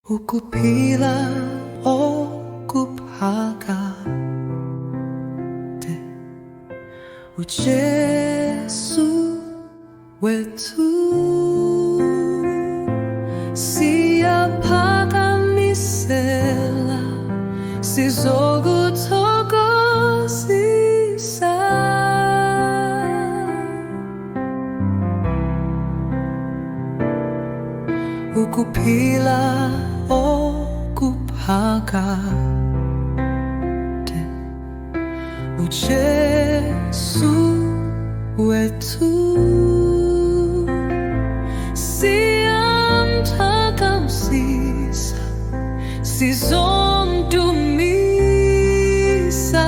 Ukupila okupagate uJesu wethu siyaphakamisela sizokuthokozisa ukuphila okuphakade uJesu wethu siyamthokozisa sizomdumisa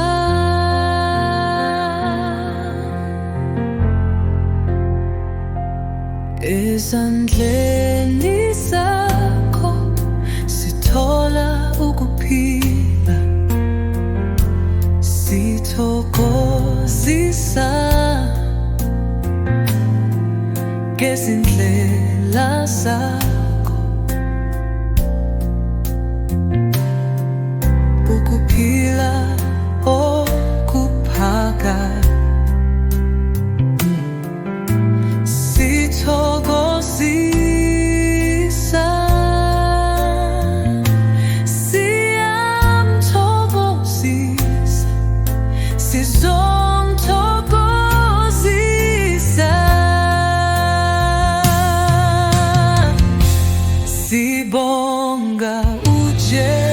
ezandleni zakho sithola ukuphila sithokozisa ngezindlela zakho ukuphila okuphakade sithokozisa siyamthokozisa sizomthokozisa sibonga uJesu